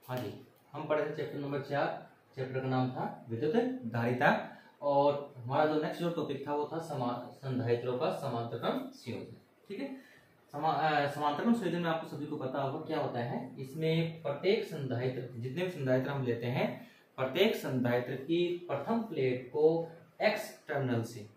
हाँ जी, हम पढ़े थे चैप्टर नंबर 4। चैप्टर का नाम था विद्युत धारिता और हमारा जो नेक्स्ट जो टॉपिक था वो था संधारित्रों का समांतरक्रम संयोजन। ठीक है, समांतरक्रम संयोजन में आपको सभी को पता होगा क्या होता है। इसमें प्रत्येक संधारित्र, जितने भी संधारित्र हम लेते हैं, प्रत्येक संधारित्र की प्रथम प्लेट को एक्स टर्मिनल से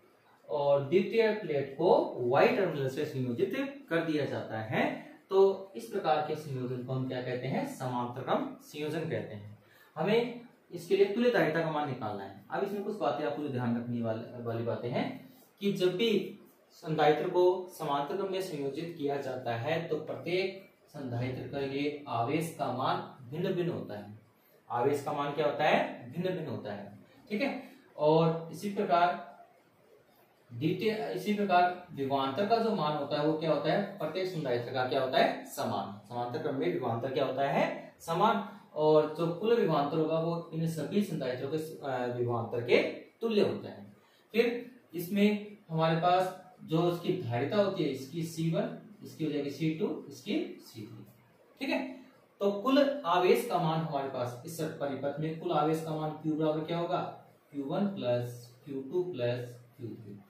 और द्वितीय प्लेट को वाई टर्मिनल से संयोजित कर दिया जाता है। तो इस प्रकार के संयोजन को हम क्या कहते हैं? समांतरक्रम संयोजन कहते हैं। हमें इसके लिए तुल्य धारिता का मान निकालना है। अब इसमें कुछ बातें आपको ध्यान रखने वाली बातें हैं कि जब भी संधारित्र को समांतरक्रम में संयोजित किया जाता है तो प्रत्येक संधारित्र के लिए आवेश का मान भिन्न भिन्न होता है। आवेश का मान क्या होता है? भिन्न भिन्न होता है। ठीक है, और इसी प्रकार विभवांतर का जो मान होता है वो क्या होता है? प्रत्येक संधारित्र का क्या होता है? समान। समांतर क्रम में विभवांतर क्या होता है? समान। और जो कुल विभवांतर होगा वो इन सभी संधारित्रों के विभवांतर के तुल्य होता है। फिर इसमें हमारे पास जो इसकी धारिता होती है, इसकी C1, इसकी हो जाएगी C2, इसकी C3। ठीक है, तो कुल आवेश का मान हमारे पास इस परिपथ में कुल आवेश का मान Q बराबर क्या होगा? Q1 plus Q2 plus Q3।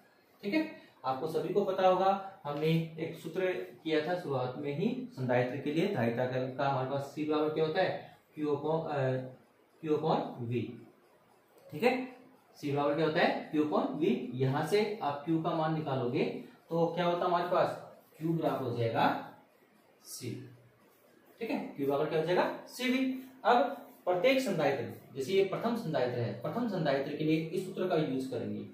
ठीक है, आपको सभी को पता होगा, हमने एक सूत्र किया था शुरुआत में ही संधारित्र के लिए धारिता का हमारे पास C बराबर क्या होता है? Q upon V। ठीक है, C बराबर क्या होता है? Q upon V। यहां से आप Q का मान निकालोगे तो क्या होता है हमारे पास? Q बराबर हो जाएगा C। ठीक है, Q बराबर क्या हो जाएगा? CV। अब प्रत्येक संधारित्र, जैसे ये प्रथम संधारित्र है, प्रथम संधारित्र के लिए इस सूत्र का यूज करेंगे।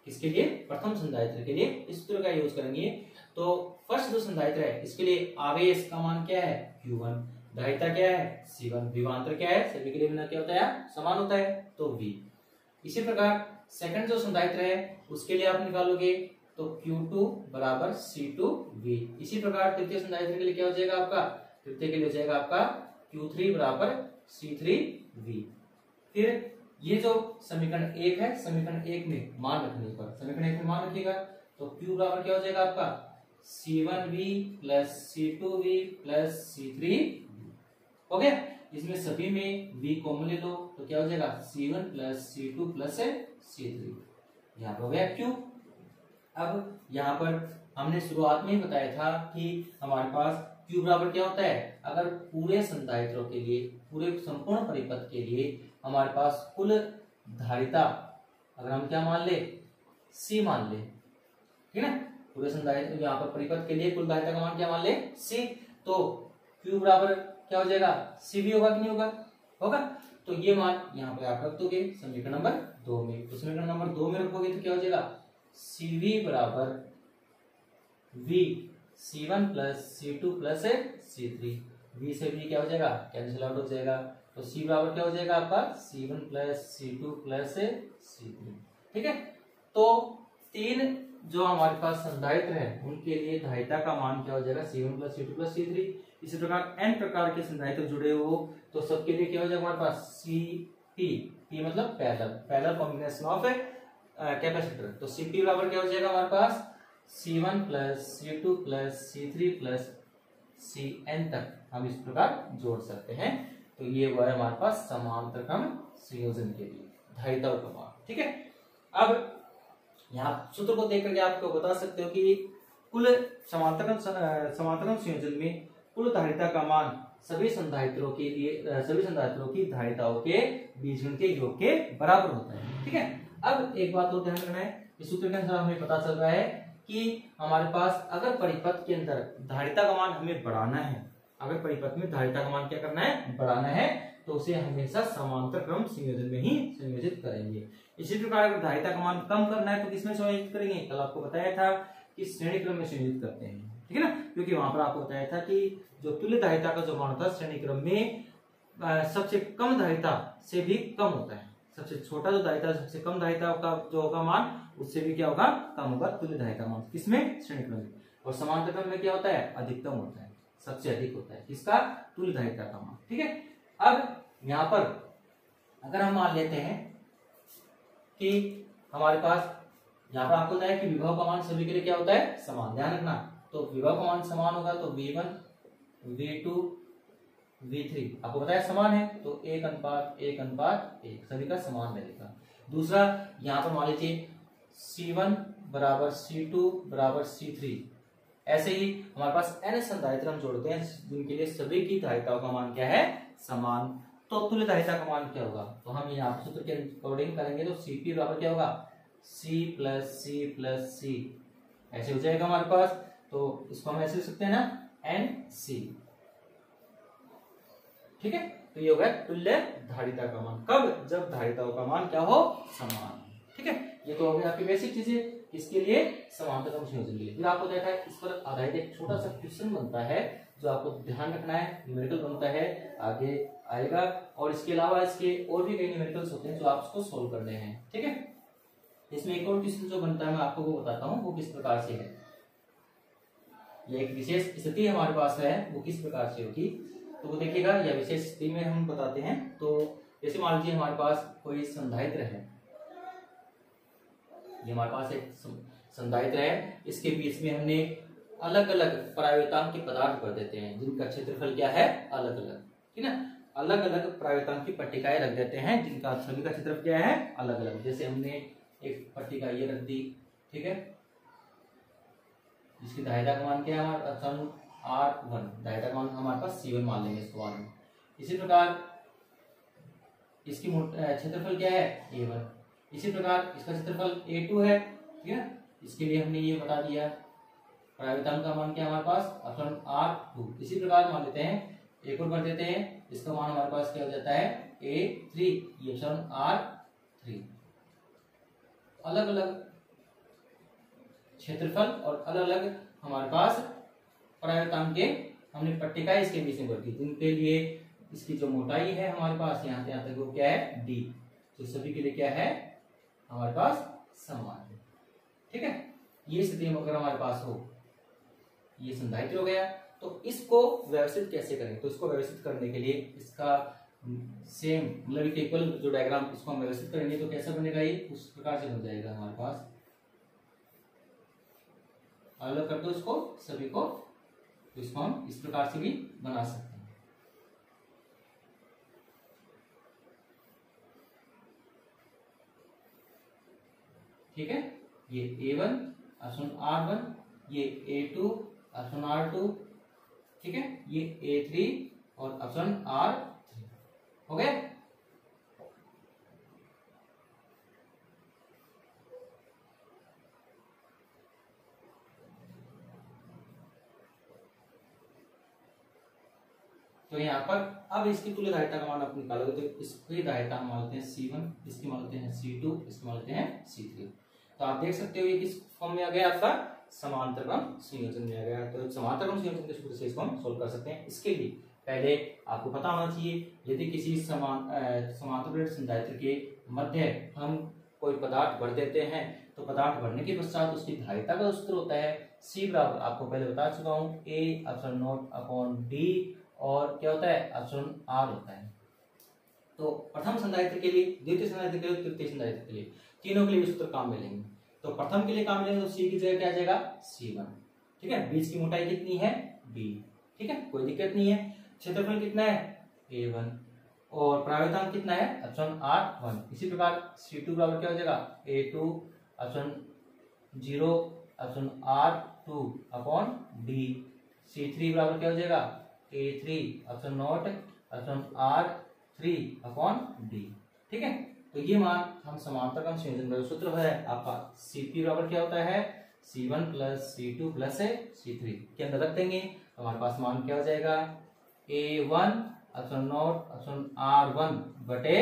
किसके लिए? प्रथम संधारित्र के लिए इस सूत्र का यूज करेंगे। तो फर्स्ट जो संधारित्र है इसके लिए आवेश का मान क्या है? Q1। धारिता क्या है? C1। विभवांतर क्या है? सभी के लिए बिना क्या होता है? समान होता है, तो V। इसी प्रकार सेकंड जो संधारित्र है उसके लिए आप निकालोगे तो Q2 बराबर C2V। इसी प्रकार तृतीय संधारित्र के लिए क्या हो जाएगा आपका? तृतीय के लिए हो जाएगा आपका Q3 बराबर C3V। फिर ये जो समीकरण 1 है, समीकरण 1 में मान रखने पर, समीकरण 1 में मान रखिएगा तो Q बराबर क्या हो जाएगा आपका? C1V plus C2V plus C3। हो गया। इसमें सभी में V कॉमन ले लो तो क्या हो जाएगा? C1 plus C2 plus C3। यहाँ पर हो गया Q। अब यहाँ पर हमने शुरुआत में ही बताया था कि हमारे पास Q बराबर क्या होता है? अगर पूरे संधारित्रों के लिए, पूरे संपूर्ण परिपथ के लिए हमारे पास कुल धारिता अगर हम क्या मान ले? C मान ले। ठीक है ना, पूरे संधारित्र यहाँ पर परिपथ के लिए कुल धारिता का मान क्या मान ले? C। तो Q बराबर क्या हो जाएगा? CV होगा कि नहीं होगा? होगा। तो ये मान यहाँ पे आप रख दोगे समीकरण नंबर 2 में। तो समीकरण नंबर 2 में रखोगे तो क्या हो जाएगा? CV बराबर V C1 plus C2 plus C3। V से V क्या हो जाएगा? कैंसिल आउट हो जाएगा। तो C बराबर क्या हो जाएगा आपका? C1 plus C2 plus C3। ठीक है, तो तीन जो हमारे पास संधारित्र है उनके लिए धारिता का मान क्या हो जाएगा? C1 plus C2 plus C3। इसी प्रकार n प्रकार के संधारित्र जुड़े हो तो सबके लिए क्या हो जाएगा हमारे पास? CP। P मतलब पैरेलल कॉम्बिनेशन ऑफ कैपेसिटर। तो CP बराबर क्या हो जाएगा हमारे पास? C1 plus C2 plus C3 plus Cn तक हम इस प्रकार जोड़ सकते हैं। तो ये वो है हमारे पास समांतरक्रम संयोजन के लिए धारिताओं का मान। ठीक है, अब यहाँ सूत्र को देख करके आपको बता सकते हो कि कुल समांतरक्रम संयोजन में कुल धारिता का मान सभी संधारित्रों के लिए, सभी संधारित्रों की धारिताओं के बीजगणितीय योग के बराबर होता है। ठीक है, अब एक बात और ध्यान रखना है, इस सूत्र के अनुसार हमें पता चल रहा है कि हमारे पास अगर परिपथ के अंदर धारिता का मान हमें बढ़ाना है, अगर परिपथ में धारिता का मान क्या करना है? बढ़ाना है, तो उसे हमेशा समांतर क्रम संयोजन में ही संयोजित करेंगे। इसी प्रकार अगर धारिता का मान कम करना है तो किसमें संयोजित करेंगे? कल आपको बताया था कि श्रेणी क्रम में संयोजित करते हैं। ठीक है ना, क्योंकि वहां पर आपको बताया था कि जो तुल्य धारिता का जो मान होता है श्रेणी क्रम में सबसे कम धारिता से भी कम होता है। सबसे छोटा जो धारिता, सबसे कम धारिता का जो होगा मान, उससे भी क्या होगा? कम होगा तुल्य धारिता मान। किसमें? श्रेणी क्रम में। और समांतर क्रम में क्या होता है? अधिकतम होता है, सबसे अधिक होता है। किसका? तुल्य धारिता का मान। ठीक है, अब यहाँ पर अगर हम मान लेते हैं कि हमारे पास यहाँ पर आपको बताया कि विभव का मान सभी के लिए क्या होता है? समान। ध्यान रखना, तो विभव का मान समान होगा तो V1 V2 V3 आपको बताया समान है, तो 1:1:1 सभी का समान रहेगा। दूसरा यहाँ पर मान लीजिए C1 बराबर C2 बराबर C3, ऐसे ही हमारे पास n संधारित्र हम जोड़ते हैं जिनके लिए सभी की धारिताओं का मान क्या है, समान। तो तुल्य धारिता का मान क्या होगा, तो हम यहाँ पर सूत्र के अकॉर्डिंग करेंगे तो Cp बराबर क्या होगा, C plus C plus C, ऐसे हो जाएगा हमारे पास। तो इसको हम ऐसे लिख सकते हैं ना, NC, ठीक है। तो ये हो गया तुल्य धारिता का मान, कब, जब धारिताओं का मान क्या हो, समान, ठीक है। ये तो हो गया आपकी बेसिक चीजें किसके लिए, समांतर संयोजन के लिए। फिर आपको देखा है इस पर आधारित एक छोटा सा क्वेश्चन बनता है जो आपको ध्यान रखना है, न्यूमेरिकल बनता है, आगे आएगा। और इसके अलावा इसके और भी कई न्यूमेरिकल्स होते हैं जो आप उसको सोल्व करने हैं, ठीक है। इसमें एक और क्वेश्चन जो बनता है मैं आपको वो बताता हूँ वो किस प्रकार से है। ये एक विशेष स्थिति हमारे पास है, वो किस प्रकार से होगी तो वो देखिएगा। यह विशेष स्थिति में हम बताते हैं। तो जैसे मान लीजिए हमारे पास कोई संधारित्र है, ये हमारे पास एक संधारित्र है, इसके बीच में हमने अलग अलग प्रायोगितांक के पदार्थ भर देते हैं जिनका क्षेत्रफल क्या है, अलग अलग, ठीक है ना। अलग अलग प्रायोगितांक की पट्टिकाएं रख देते हैं जिनका सभी का क्षेत्रफल क्या है, अलग अलग। जैसे हमने एक पट्टिका ये रख दी, ठीक है, जिसकी धारिता का मान क्या है हमारा R1, धारिता का मान हमारे पास C1 मान लेंगे इसको मान। इसी प्रकार इसकी क्षेत्रफल क्या है, A1। इसी प्रकार इसका क्षेत्रफल A2 है, ठीक है। इसके लिए हमने ये बता दिया प्रायोगितांक का मान क्या है हमारे पास, ऑप्शन R2। इसी प्रकार मान लेते हैं, एक और भर देते हैं, इसका मान हमारे पास क्या हो जाता है A3, ये ऑप्शन R3। अलग अलग क्षेत्रफल और अलग अलग हमारे पास प्रायोगितांक के हमने पट्टिकाएं इसके बीच में भर दी, जिनके लिए इसकी जो मोटाई है हमारे पास यहाँ से यहाँ तक वो क्या है D, तो सभी के लिए क्या है हमारे पास समान है, ठीक है। ये स्थिति अगर हमारे पास हो, ये संधारित्र हो गया। तो इसको व्यवस्थित कैसे करें, तो इसको व्यवस्थित करने के लिए इसका सेम मतलब इक्वल जो डायग्राम इसको हम व्यवस्थित करेंगे तो कैसा बनेगा, ये उस प्रकार से बन जाएगा हमारे पास। अलग कर दो इसको सभी को, तो इसको हम इस प्रकार से भी बना सकते हैं, ठीक है। ये A1 ऑप्शन R1, ये A2 ऑप्शन R2, ठीक है, ये A3 और ऑप्शन R3 हो गए। तो यहाँ पर अब इसकी तुल्य धारिता का मान आप निकालोगे तो इसकी धारिता हम मानते हैं C1, इसकी मानते हैं C2, इसकी मानते हैं C3। तो आप देख सकते हो ये किस फॉर्म में आ गया, आपका समांतरक्रम संयोजन में आ गया। तो समांतरक्रम संयोजन के सूत्र से इसको हम सोल्व कर सकते हैं। इसके लिए पहले आपको पता होना चाहिए, यदि किसी समांतर संधारित्र के मध्य हम कोई पदार्थ भर देते हैं तो पदार्थ भरने के पश्चात उसकी धारिता का सूत्र होता है C बराबर, आपको पहले बता चुका हूँ, A/0/D और क्या होता है ऑप्शन R होता है। तो प्रथम संधारित्र के लिए, द्वितीय संधारित्र के लिए, तृतीय संधारित्र के लिए, तीनों के लिए सूत्र काम में लेंगे। तो प्रथम के लिए काम लेंगे तो C की जगह क्या आ जाएगा C1, ठीक है। बीच की मोटाई कितनी है B, ठीक है, कोई दिक्कत नहीं है। क्षेत्रफल कितना है A1 और प्रायोगितांक कितना है ऑप्शन R1। इसी प्रकार C2 बराबर क्या हो जाएगा A2 option 0 option R2 upon D। C3 बराबर क्या हो जाएगा A3 epsilon naught option R3 upon D, ठीक है। तो ये मान हम समांतरक्रम संयोजन का सूत्र है आपका Cp बराबर क्या होता है C1 plus C2 plus C3 के अंदर रख देंगे, हमारे पास मान क्या हो जाएगा A1 epsilon naught option R1 बटे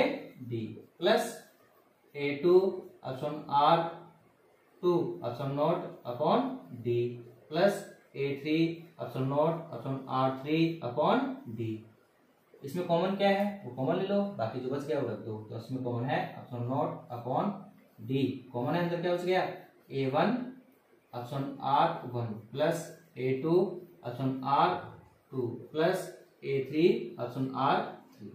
D plus A2 option R2 epsilon naught upon D plus A3 epsilon naught option R3 upon D। इसमें कॉमन क्या है वो कॉमन ले लो, बाकी जो बच गया वो रख दो। तो इसमें कॉमन है epsilon naught upon D, common है अंदर क्या बच गया A1 option R1 plus A2 option R2 plus A3 option R3।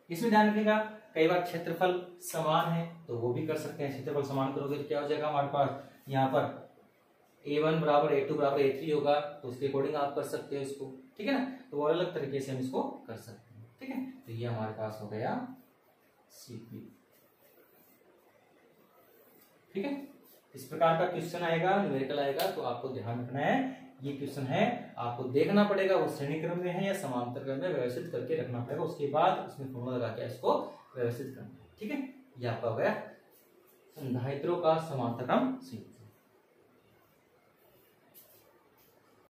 इसमें ध्यान रखिएगा कई बार क्षेत्रफल समान है तो वो भी कर सकते हैं। क्षेत्रफल समान करोगे तो क्या हो जाएगा हमारे पास यहाँ पर A1 बराबर A2 बराबर A3 होगा, तो उसके अकॉर्डिंग आप कर सकते हो इसको, ठीक ठीक है ना, तो वो अलग तरीके से हम इसको कर सकते हैं। ठीक है, तो ये हमारे पास हो गया सीपी। ठीक है, इस प्रकार का क्वेश्चन आएगा, न्यूमेरिकल आएगा, तो आपको ध्यान रखना है ये क्वेश्चन है, आपको देखना पड़ेगा वो श्रेणी क्रम में है या समांतर क्रम में, व्यवस्थित करके रखना पड़ेगा, उसके बाद उसमें फॉर्मूला लगा के इसको व्यवस्थित करना है। ठीक है, ये आपका हो गया संधारित्रों का समांतर क्रम संयोजन।